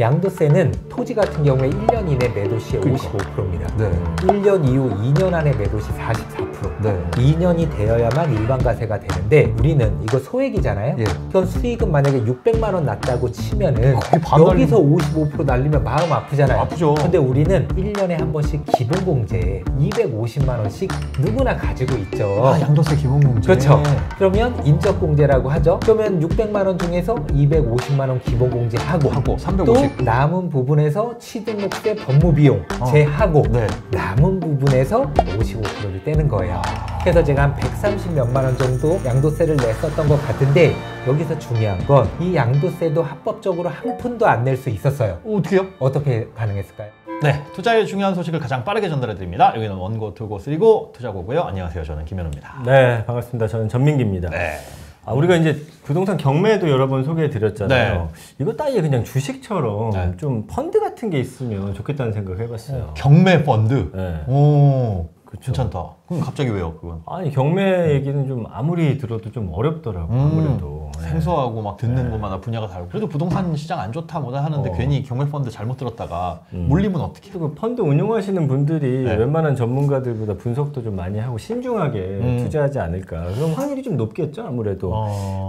양도세는 토지 같은 경우에 1년 이내 매도시의 55%입니다. 네. 1년 이후 2년 안에 매도시 44%. 네. 2년이 되어야만 일반과세가 되는데 우리는 이거 소액이잖아요. 예. 그럼 수익은 만약에 600만 원 났다고 치면은 거의 반 여기서 55% 날리면 마음 아프잖아요. 아프죠. 근데 우리는 1년에 한 번씩 기본공제 250만 원씩 누구나 가지고 있죠. 아, 양도세 기본공제. 그렇죠. 그러면 인적공제라고 하죠. 그러면 600만 원 중에서 250만 원 기본공제하고 하고 350. 또 남은 부분에서 취등록세 법무비용 제하고 네. 남은 부분에서 55%를 떼는 거예요. 그래서 제가 한 130 몇만 원 정도 양도세를 냈었던 것 같은데 여기서 중요한 건 이 양도세도 합법적으로 한 푼도 안 낼 수 있었어요. 어떻게요? 어떻게 가능했을까요? 네, 투자의 중요한 소식을 가장 빠르게 전달해드립니다. 여기는 원고, 투고, 쓰리고 투자고고요. 안녕하세요. 저는 김현우입니다. 네, 반갑습니다. 저는 전민기입니다. 네. 우리가 이제 부동산 경매도 여러 번 소개해 드렸잖아요. 네. 이거 따위에 그냥 주식처럼 네. 좀 펀드 같은 게 있으면 좋겠다는 생각을 해봤어요. 경매 펀드. 네. 오, 괜찮다. 그럼 갑자기 왜요, 그건? 아니 경매 얘기는 좀 아무리 들어도 좀 어렵더라고. 아무래도 네. 생소하고 막 듣는 것마다 분야가 다르고 그래도 부동산 시장 안 좋다 뭐다 하는데 괜히 경매 펀드 잘못 들었다가 물리면 어떻게? 그리고 펀드 운용하시는 분들이 네. 웬만한 전문가들보다 분석도 좀 많이 하고 신중하게 투자하지 않을까. 그럼 확률이 좀 높겠죠, 아무래도.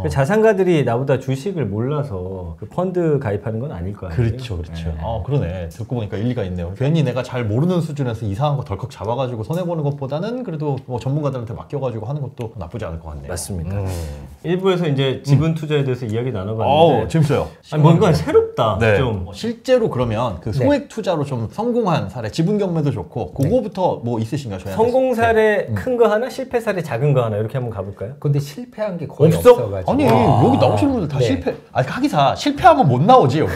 그 자산가들이 나보다 주식을 몰라서 그 펀드 가입하는 건 아닐 거 아니에요. 그렇죠, 그렇죠. 네. 그러네. 듣고 보니까 일리가 있네요. 괜히 내가 잘 모르는 수준에서 이상한 거 덜컥 잡아가지고 손해 보는 것보다는 그래도 뭐 전문가들한테 맡겨가지고 하는 것도 나쁘지 않을 것 같네요. 맞습니다. 일부에서 이제 지분 투자에 대해서 이야기 나눠봤는데 재밌어요. 아니, 뭔가 새롭다. 네. 좀. 실제로 그러면 그 소액 투자로 좀 성공한 사례, 지분 경매도 좋고 그거부터 뭐 있으신가요? 저희한테? 성공 사례 큰 거 하나, 실패 사례 작은 거 하나 이렇게 한번 가볼까요? 근데 실패한 게 거의 없어? 없어가지고 아니 여기 나오시는 분들 다 네. 실패. 아니 하기사 실패하면 못 나오지 여기.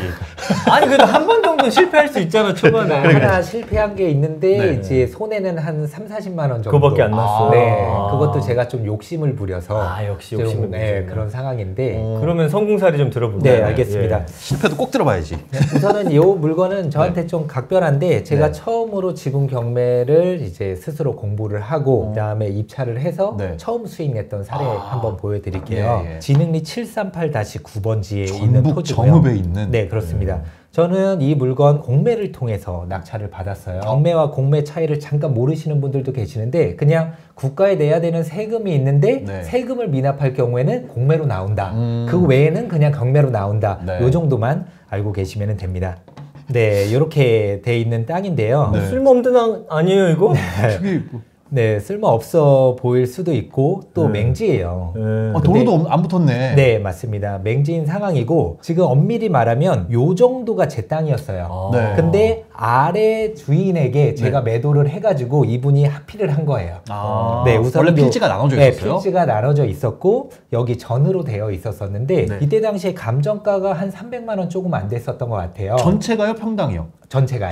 아니 그래도 한 번 정도는 실패할 수 있잖아 초반에. 하나 실패한 게 있는데 네. 이제 손해는 한 3, 40만 원 정도. 그거밖에 안 났어. 네, 그것도 제가 좀 욕심을 부려서. 역시 좀, 욕심을 네, 부리시구나. 그런 상황인데. 그러면 성공 사례 좀 들어볼까요? 네, 알겠습니다. 실패도 꼭 들어봐야지. 우선은 이 물건은 저한테 좀 각별한데 제가 처음으로 지분 경매를 이제 스스로 공부를 하고 그다음에 입찰을 해서 처음 수익 냈던 사례 한번 보여드릴게요. 진흥리 738-9번지에 있는 전북 토지고요. 정읍에 있는. 네, 그렇습니다. 저는 이 물건 공매를 통해서 낙찰을 받았어요. 경매와 공매 차이를 잠깐 모르시는 분들도 계시는데 그냥 국가에 내야 되는 세금이 있는데 세금을 미납할 경우에는 공매로 나온다. 그 외에는 그냥 경매로 나온다. 요 정도만 알고 계시면 됩니다. 네, 이렇게 돼 있는 땅인데요. 쓸모없는 땅 아니에요 이거? 저기 네, 쓸모 없어 보일 수도 있고 또 맹지예요. 도로도 안 붙었네. 네, 맞습니다. 맹지인 상황이고 지금 엄밀히 말하면 요 정도가 제 땅이었어요. 네. 근데 아래 주인에게 제가 매도를 해가지고 이분이 합의를 한 거예요. 네, 우선 원래 필지가 나눠져 있었어요? 네, 필지가 나눠져 있었고 여기 전으로 되어 있었었는데 이때 당시에 감정가가 한 300만 원 조금 안 됐었던 것 같아요. 전체가요, 평당이요? 전체가요.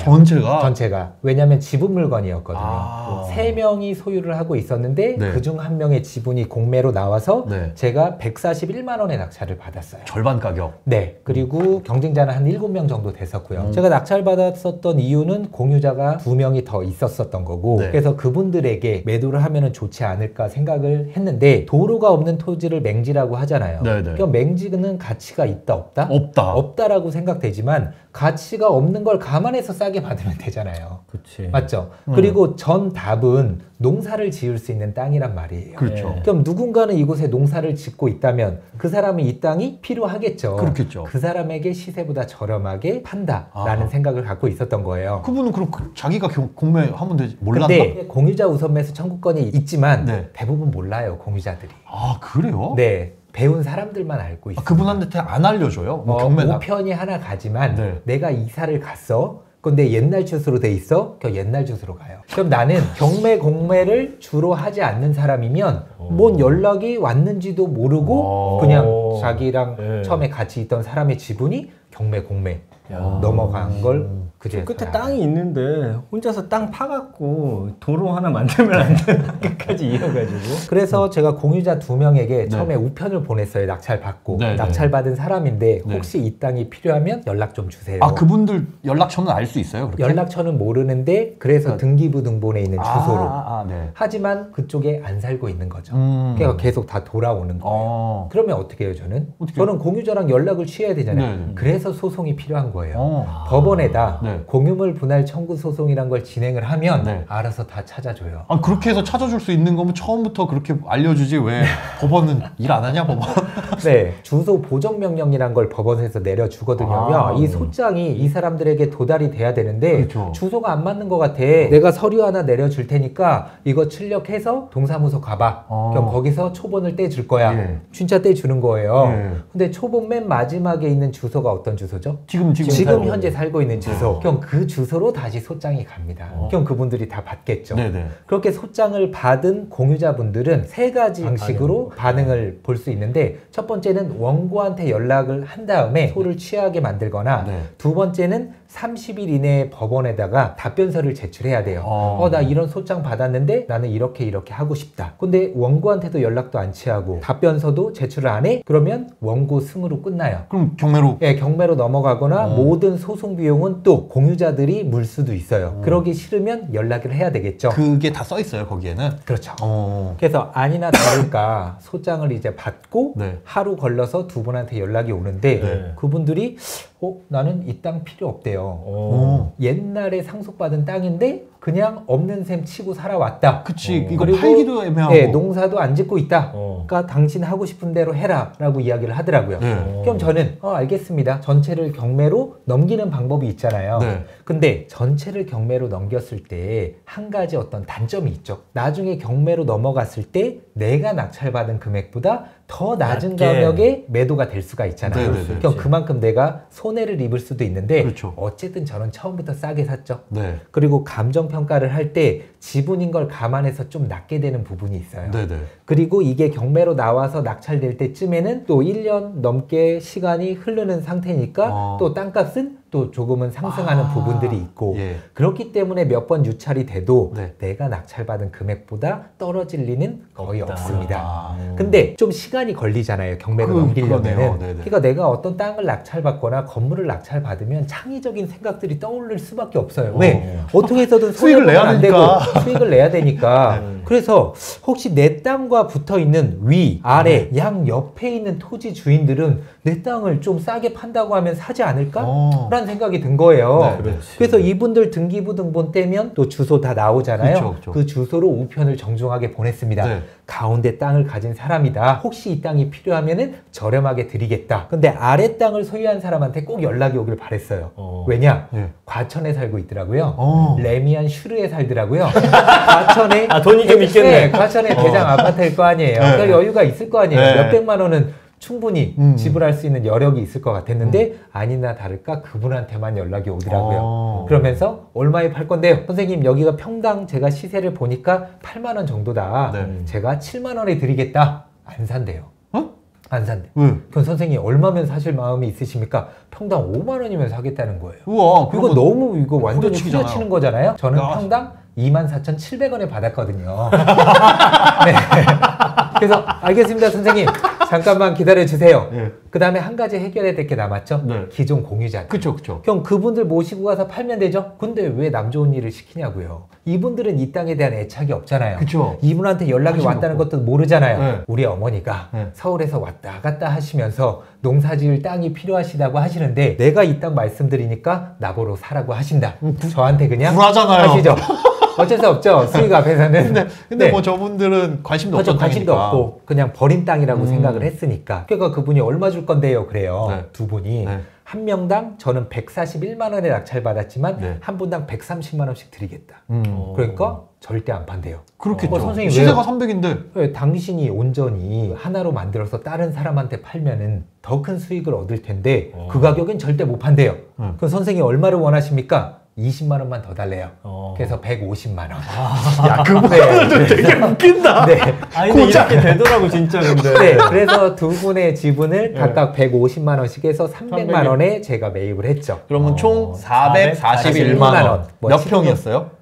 전체가? 왜냐하면 지분 물건이었거든요. 3명이 소유를 하고 있었는데 그중 한 명의 지분이 공매로 나와서 제가 141만 원의 낙찰을 받았어요. 절반 가격. 네. 그리고 경쟁자는 한 7명 정도 됐었고요. 제가 낙찰받았었던 이유는 공유자가 2명이 더 있었었던 거고 그래서 그분들에게 매도를 하면 좋지 않을까 생각을 했는데 도로가 없는 토지를 맹지라고 하잖아요. 그럼 맹지는 가치가 있다 없다? 없다라고 생각되지만 가치가 없는 걸 감안해서 싸게 받으면 되잖아요. 그치. 맞죠? 그리고 전 답은 농사를 지을 수 있는 땅이란 말이에요. 그렇죠. 그럼 누군가는 이곳에 농사를 짓고 있다면 그 사람은 이 땅이 필요하겠죠. 그렇겠죠. 그 사람에게 시세보다 저렴하게 판다라는 생각을 갖고 있었던 거예요. 그분은 그럼 자기가 공매하면 되지 몰랐나? 근데 공유자 우선 매수 청구권이 있지만 대부분 몰라요, 공유자들이. 아, 그래요? 네. 배운 사람들만 알고 있어요. 그분한테 안 알려줘요? 뭐 경매 우편이 하나 가지만 내가 이사를 갔어. 근데 옛날 주소로 돼 있어? 그 옛날 주소로 가요. 그럼 나는 경매 공매를 주로 하지 않는 사람이면 뭔 연락이 왔는지도 모르고 그냥 자기랑 처음에 같이 있던 사람의 지분이 경매 공매 넘어간 걸 그제 끝에 땅이 있는데 혼자서 땅 파갖고 도로 하나 만들면 안 되는 끝까지 이어가지고. 그래서 제가 공유자 2명에게 처음에 우편을 보냈어요. 낙찰 받고 낙찰 받은 사람인데 혹시 이 땅이 필요하면 연락 좀 주세요. 아, 그분들 연락처는 알 수 있어요? 그렇게? 연락처는 모르는데 그래서 등기부 등본에 있는 주소로. 네. 하지만 그쪽에 안 살고 있는 거죠. 그러니까 계속 다 돌아오는 거예요. 그러면 어떻게 해요, 저는? 저는 공유자랑 연락을 취해야 되잖아요. 그래서 소송이 필요한 거예요. 법원에다 네. 공유물 분할 청구 소송이란 걸 진행을 하면 네. 알아서 다 찾아줘요. 아, 그렇게 해서 찾아줄 수 있는 거면 처음부터 그렇게 알려주지 왜 법원은 일 안 하냐 법원? 네, 주소 보정 명령이란 걸 법원에서 내려주거든요. 이 소장이 이 사람들에게 도달이 돼야 되는데 그렇죠. 주소가 안 맞는 것 같아. 내가 서류 하나 내려줄 테니까 이거 출력해서 동사무소 가봐. 그럼 거기서 초본을 떼줄 거야. 예. 진짜 떼주는 거예요. 예. 근데 초본 맨 마지막에 있는 주소가 어떤 주소죠? 지금 현재 살고 있는 주소. 그럼 그 주소로 다시 소장이 갑니다. 그럼 그분들이 다 받겠죠. 네네. 그렇게 소장을 받은 공유자분들은 세 가지 방식으로 반응을 볼 수 있는데, 첫 번째는 원고한테 연락을 한 다음에 소를 취하게 만들거나 네. 두 번째는 30일 이내에 법원에다가 답변서를 제출해야 돼요. 나 이런 소장 받았는데 나는 이렇게 하고 싶다. 근데 원고한테도 연락도 안 취하고 답변서도 제출을 안 해? 그러면 원고 승으로 끝나요. 그럼 경매로? 예, 경매로 넘어가거나 모든 소송 비용은 또 공유자들이 물 수도 있어요. 그러기 싫으면 연락을 해야 되겠죠. 그게 다 써 있어요 거기에는? 그렇죠. 그래서 아니나 다를까 소장을 이제 받고 네. 하루 걸러서 두 분한테 연락이 오는데 네. 그분들이 나는 이 땅 필요 없대요. 옛날에 상속받은 땅인데 그냥 없는 셈 치고 살아왔다. 그치. 이거 그리고 팔기도 애매하고. 네, 농사도 안 짓고 있다. 그러니까 당신 하고 싶은 대로 해라 라고 이야기를 하더라고요. 네. 그럼 저는 알겠습니다. 전체를 경매로 넘기는 방법이 있잖아요. 네. 근데 전체를 경매로 넘겼을 때 한 가지 어떤 단점이 있죠. 나중에 경매로 넘어갔을 때 내가 낙찰받은 금액보다 더 낮은 가격에 매도가 될 수가 있잖아요. 네네네. 그럼 그만큼 내가 손해를 입을 수도 있는데 그렇죠. 어쨌든 저는 처음부터 싸게 샀죠. 네. 그리고 감정평가를 할 때 지분인 걸 감안해서 좀 낮게 되는 부분이 있어요. 네네. 그리고 이게 경매로 나와서 낙찰될 때쯤에는 또 1년 넘게 시간이 흐르는 상태니까 또 땅값은 또 조금은 상승하는 부분들이 있고 예. 그렇기 때문에 몇 번 유찰이 돼도 네. 내가 낙찰받은 금액보다 떨어질 리는 거의 없다. 없습니다. 근데 좀 시간이 걸리잖아요. 경매로 넘기려면은. 그러네요. 네네. 그러니까 내가 어떤 땅을 낙찰받거나 건물을 낙찰받으면 창의적인 생각들이 떠오를 수밖에 없어요. 왜? 어떻게 해서든 수익을 내야 안 되니까. 되고 수익을 내야 되니까. 그래서 혹시 내 땅과 붙어 있는 위, 아래, 양 옆에 있는 토지 주인들은 내 땅을 좀 싸게 판다고 하면 사지 않을까? 라는 생각이 든 거예요. 네, 그래서 이분들 등기부 등본 떼면 또 주소 다 나오잖아요. 그쵸, 그쵸. 그 주소로 우편을 정중하게 보냈습니다. 네. 가운데 땅을 가진 사람이다. 혹시 이 땅이 필요하면은 저렴하게 드리겠다. 근데 아래 땅을 소유한 사람한테 꼭 연락이 오길 바랬어요. 왜냐? 네. 과천에 살고 있더라고요. 레미안 슈르에 살더라고요. 과천에 돈이 좀 있겠네. 네, 과천에 대장 아파트일 거 아니에요. 그러니까 여유가 있을 거 아니에요. 네. 몇백만 원은 충분히 지불할 수 있는 여력이 있을 것 같았는데 아니나 다를까 그분한테만 연락이 오더라고요. 그러면서 얼마에 팔 건데요? 선생님 여기가 평당 제가 시세를 보니까 8만 원 정도다. 네. 제가 7만 원에 드리겠다. 안 산대요. 안 산대. 왜? 선생님 얼마면 사실 마음이 있으십니까? 평당 5만 원이면 사겠다는 거예요. 우와. 이거 너무 이거 완전히 후려치기잖아요. 후려치는 거잖아요. 저는 야. 평당 24,700원에 받았거든요. 네. 그래서 알겠습니다 선생님 잠깐만 기다려 주세요. 네. 그 다음에 한 가지 해결해야 될 게 남았죠. 네. 기존 공유자. 그쵸. 그럼 그분들 모시고 가서 팔면 되죠. 근데 왜 남 좋은 일을 시키냐고요. 이분들은 이 땅에 대한 애착이 없잖아요. 그쵸. 이분한테 연락이 관심이 왔다는 없고. 것도 모르잖아요. 네. 우리 어머니가 네. 서울에서 왔다 갔다 하시면서 농사지을 땅이 필요하시다고 하시는데 내가 이 땅 말씀드리니까 나보러 사라고 하신다. 저한테 그냥 불하잖아요. 하시죠. 어쩔 수 없죠. 수익 앞에서는. 근데 네. 뭐 저분들은 관심도 그렇죠. 없던 관심도 땅이니까. 없고 그냥 버린 땅이라고 생각을 했으니까. 그러니까 그분이 얼마 줄 건데요. 그래요. 네. 두 분이. 네. 한 명당 저는 141만 원에 낙찰받았지만 네. 한 분당 130만 원씩 드리겠다. 그러니까 절대 안 판대요. 그렇겠죠. 선생님 시세가 왜요? 300인데. 왜 당신이 온전히 하나로 만들어서 다른 사람한테 팔면은 더 큰 수익을 얻을 텐데 그 가격엔 절대 못 판대요. 그럼 선생님 얼마를 원하십니까? 20만 원만 더 달래요. 그래서 150만 원. 야, 그거는 되게 웃긴다. 네. 아니 근데 이렇게 되더라고 진짜 근데. 네, 그래서 두 분의 지분을 각각 150만 원씩 해서 300만 원에 제가 매입을 했죠. 그러면 총 441만 원. 뭐 몇 지금은 평이었어요?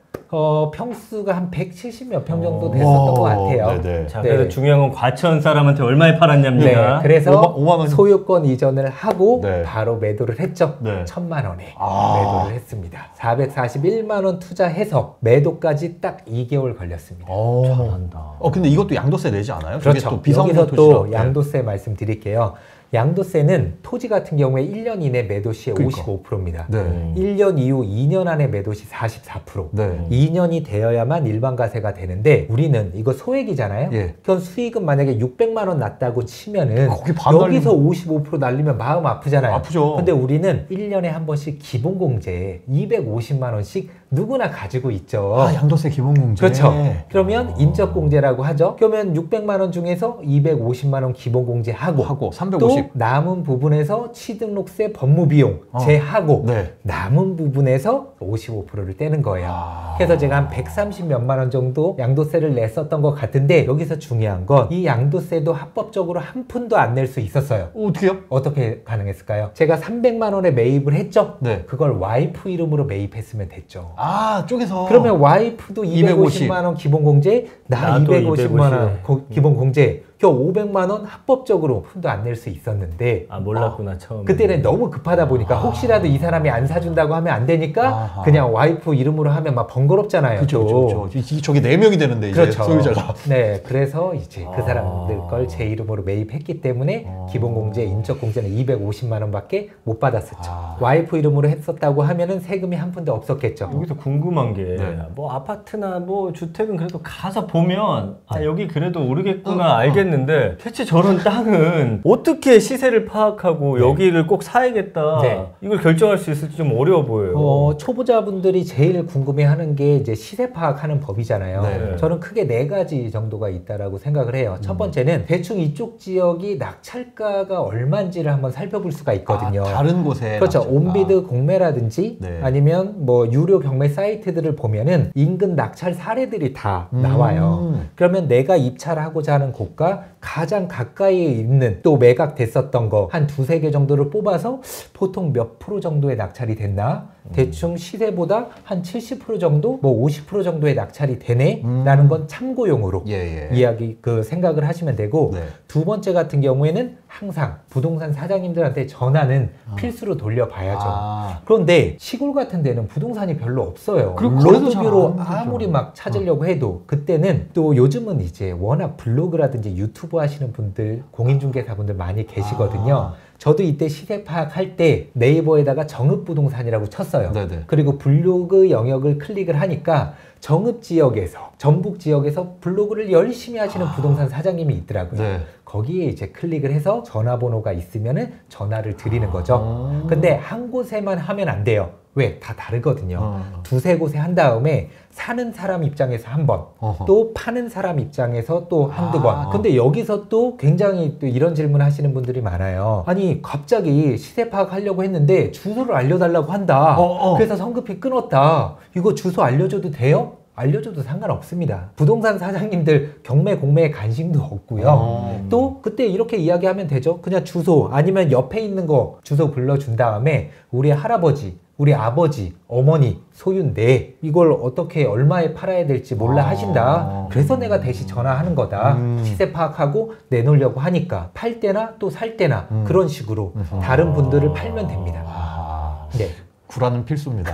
평수가 한 170 몇 평 정도 됐었던 것 같아요. 네네. 자, 네. 그래서 중요한 건 과천 사람한테 얼마에 네, 팔았냐입니다. 그래서 5만 원. 소유권 이전을 하고 네. 바로 매도를 했죠. 네. 1,000만 원에 매도를 했습니다. 441만 원 투자해서 매도까지 딱 2개월 걸렸습니다. 잘한다. 근데 이것도 양도세 내지 않아요? 그렇죠. 또 비상용 여기서 토지라. 또 양도세 말씀드릴게요. 양도세는 토지 같은 경우에 1년 이내 매도 시에 그러니까. 55%입니다. 네. 1년 이후 2년 안에 매도 시 44%. 네. 2년이 되어야만 일반과세가 되는데 우리는 이거 소액이잖아요. 예. 그럼 수익은 만약에 600만 원 났다고 치면은 거기 반 여기서 55% 날리면 마음 아프잖아요. 아프죠. 근데 우리는 1년에 한 번씩 기본공제 250만 원씩 누구나 가지고 있죠. 아, 양도세 기본공제. 그렇죠. 그러면 인적공제라고 하죠. 그러면 600만 원 중에서 250만 원 기본공제하고 하고 또 350. 남은 부분에서 취등록세 법무비용 제하고 네. 남은 부분에서 55%를 떼는 거예요. 아. 그래서 제가 한 130 몇만 원 정도 양도세를 냈었던 것 같은데 여기서 중요한 건 이 양도세도 합법적으로 한 푼도 안 낼 수 있었어요. 어떻게요? 어떻게 가능했을까요? 제가 300만 원에 매입을 했죠? 네. 그걸 와이프 이름으로 매입했으면 됐죠. 아, 쪼개서. 그러면 와이프도 250. 250만 원 기본공제, 나 나도 250만 원 250. 기본공제, 겨우 500만 원 합법적으로 푼도 안 낼 수 있었는데 아 몰랐구나 처음에. 그때는 너무 급하다 보니까 혹시라도 이 사람이 안 사준다고 하면 안 되니까 아하. 그냥 와이프 이름으로 하면 막 번거롭잖아요. 그쵸, 또. 그쵸, 그쵸. 저게 4명이 되는데, 이제 그렇죠. 소유자가. 네, 그래서 이제 그 아. 사람들 걸 제 이름으로 매입했기 때문에 기본공제, 인적공제는 250만 원밖에 못 받았었죠. 아. 와이프 이름으로 했었다고 하면은 세금이 한 푼도 없었겠죠. 여기서 궁금한 게 뭐 네. 아파트나 뭐 주택은 그래도 가서 보면 아 여기 그래도 오르겠구나 알겠는데 대체 저런 땅은 어떻게 시세를 파악하고 네. 여기를 꼭 사야겠다 네. 이걸 결정할 수 있을지 좀 어려워 보여요. 초보자분들이 제일 궁금해하는 게 이제 시세 파악하는 법이잖아요. 네. 저는 크게 4가지 정도가 있다라고 생각을 해요. 첫 번째는 대충 이쪽 지역이 낙찰가가 얼마인지를 한번 살펴볼 수가 있거든요. 아, 다른 곳에. 그렇죠. 낙찰가. 온비드 공매라든지 네. 아니면 뭐 유료 경매 사이트들을 보면은 인근 낙찰 사례들이 다 나와요. 그러면 내가 입찰하고자 하는 곳과 가장 가까이에 있는 또 매각됐었던 거 한 2-3개 정도를 뽑아서 보통 몇 프로 정도의 낙찰이 됐나? 대충 시세보다 한 70% 정도? 뭐 50% 정도의 낙찰이 되네? 라는 건 참고용으로 예, 예. 이야기 생각을 하시면 되고 네. 두 번째 같은 경우에는 항상 부동산 사장님들한테 전화는 필수로 돌려봐야죠. 아. 그런데 시골 같은 데는 부동산이 별로 없어요. 그리고 거래도 로드뷰로 잘안 되죠. 아무리 막 찾으려고 해도 그때는 또 요즘은 이제 워낙 블로그라든지 유튜브 하시는 분들 공인중개사분들 많이 계시거든요. 아. 저도 이때 시세 파악할 때 네이버에다가 정읍부동산이라고 쳤어요. 네네. 그리고 블로그 영역을 클릭을 하니까 정읍지역에서 전북지역에서 블로그를 열심히 하시는 부동산 사장님이 있더라고요. 네. 거기에 이제 클릭을 해서 전화번호가 있으면은 전화를 드리는 거죠. 근데 한 곳에만 하면 안 돼요. 왜? 다 다르거든요. 2-3 곳에 한 다음에 사는 사람 입장에서 한 번, 어허. 또 파는 사람 입장에서 또 한두 번. 아. 근데 여기서 또 굉장히 또 이런 질문 하시는 분들이 많아요. 아니, 갑자기 시세 파악하려고 했는데 주소를 알려달라고 한다. 그래서 성급히 끊었다. 이거 주소 알려줘도 돼요? 알려줘도 상관없습니다. 부동산 사장님들 경매 공매에 관심도 없고요. 또 그때 이렇게 이야기하면 되죠. 그냥 주소 아니면 옆에 있는 거 주소 불러준 다음에 우리 할아버지, 우리 아버지, 어머니 소유인데 이걸 어떻게 얼마에 팔아야 될지 몰라 하신다. 그래서 내가 대신 전화하는 거다. 시세 파악하고 내놓으려고 하니까 팔 때나 또 살 때나 그런 식으로 다른 분들을 팔면 됩니다. 네. 구라는 필수입니다.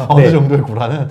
어느 정도의 구라는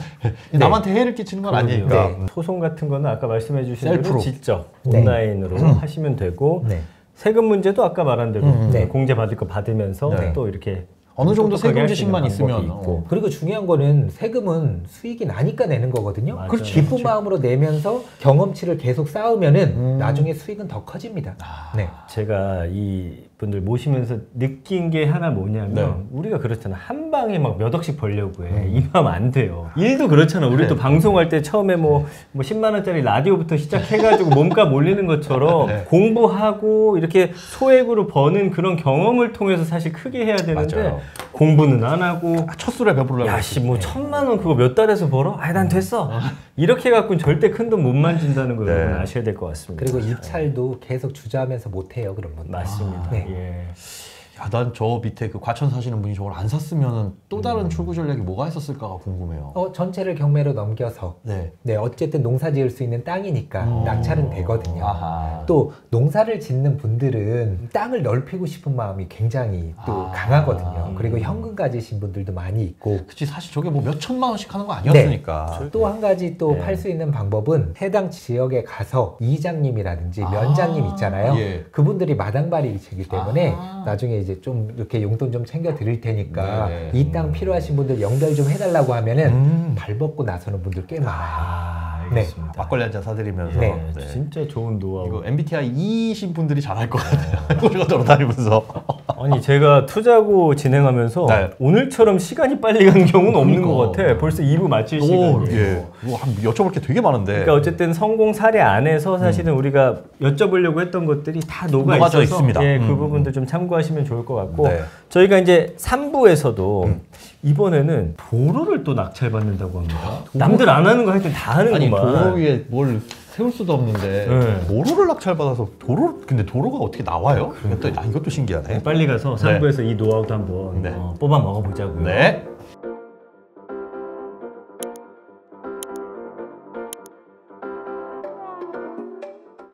남한테 해를 끼치는 건 아니니까. 네. 소송 같은 거는 아까 말씀해 주신 셀프로. 대로 직접 네. 온라인으로 하시면 되고 네. 세금 문제도 아까 말한 대로 네. 공제 받을 거 받으면서 네. 또 이렇게 어느 정도 똑똑하게 세금 할수 있는 지식만 방법이 있으면 있고. 그리고 중요한 거는 세금은 수익이 나니까 내는 거거든요. 맞아요. 그렇죠. 기쁜 마음으로 내면서 경험치를 계속 쌓으면은 나중에 수익은 더 커집니다. 네. 제가 이 분들 모시면서 느낀 게 하나 뭐냐면 네. 우리가 그렇잖아 한 방에 막 몇 억씩 벌려고 해 이러면 안 돼요. 일도 그렇잖아. 우리도 방송할 때 처음에 뭐 10만 원짜리 라디오부터 시작해가지고 몸값 올리는 것처럼 공부하고 이렇게 소액으로 버는 그런 경험을 통해서 사실 크게 해야 되는데 맞아요. 공부는 안 하고 첫 술에 배부르려고. 야씨 뭐 1,000만 원 그거 몇 달에서 벌어? 아이 난 됐어. 이렇게 갖고는 절대 큰 돈 못 만진다는 걸 여러분 아셔야 될 것 같습니다. 그리고 입찰도 계속 주저하면서 못 해요, 그런 분들. 맞습니다. 네. 예. 야, 난 저 밑에 그 과천 사시는 분이 저걸 안 샀으면 또 다른 출구 전략이 뭐가 있었을까가 궁금해요. 전체를 경매로 넘겨서 네. 네, 어쨌든 농사 지을 수 있는 땅이니까 낙찰은 되거든요. 아하. 또 농사를 짓는 분들은 땅을 넓히고 싶은 마음이 굉장히 또 강하거든요. 그리고 현금 가지신 분들도 많이 있고. 그치, 사실 저게 뭐 몇 천만 원씩 하는 거 아니었으니까. 네. 또 한 가지 또 팔 수 있는 방법은 해당 지역에 가서 이장님이라든지 면장님 있잖아요. 예. 그분들이 마당발이시기 때문에 나중에 이제 좀 이렇게 용돈 좀 챙겨 드릴 테니까 네네. 이 땅 필요하신 분들 연결 좀 해달라고 하면은 발벗고 나서는 분들 꽤 많아요. 알겠습니다. 막걸리 한 잔 사드리면서. 네. 네. 진짜 좋은 노하우. 이거 MBTI E이신 분들이 잘할 것 같아요. 우리가 돌아다니면서. 아니 제가 투자고 진행하면서 네. 오늘처럼 시간이 빨리 가는 경우는 없는 그러니까. 것 같아. 벌써 2부 마칠 오, 시간이에요. 예. 이거 한 여쭤볼 게 되게 많은데. 그러니까 어쨌든 성공 사례 안에서 사실은 우리가 여쭤보려고 했던 것들이 다 녹아져 있어서 있습니다. 예, 그 부분도 좀 참고하시면 좋을 것 같고 네. 저희가 이제 3부에서도 이번에는 도로를 또 낙찰받는다고 합니다. 남들 안 하는 거 하여튼 다 아니, 하는구만. 도로 위에 뭘 세울 수도 없는데 네. 도로를 낙찰받아서 근데 도로가 어떻게 나와요? 이것도 신기하네. 빨리 가서 3부에서 이 노하우도 한번 네. 뽑아 먹어보자고요. 네.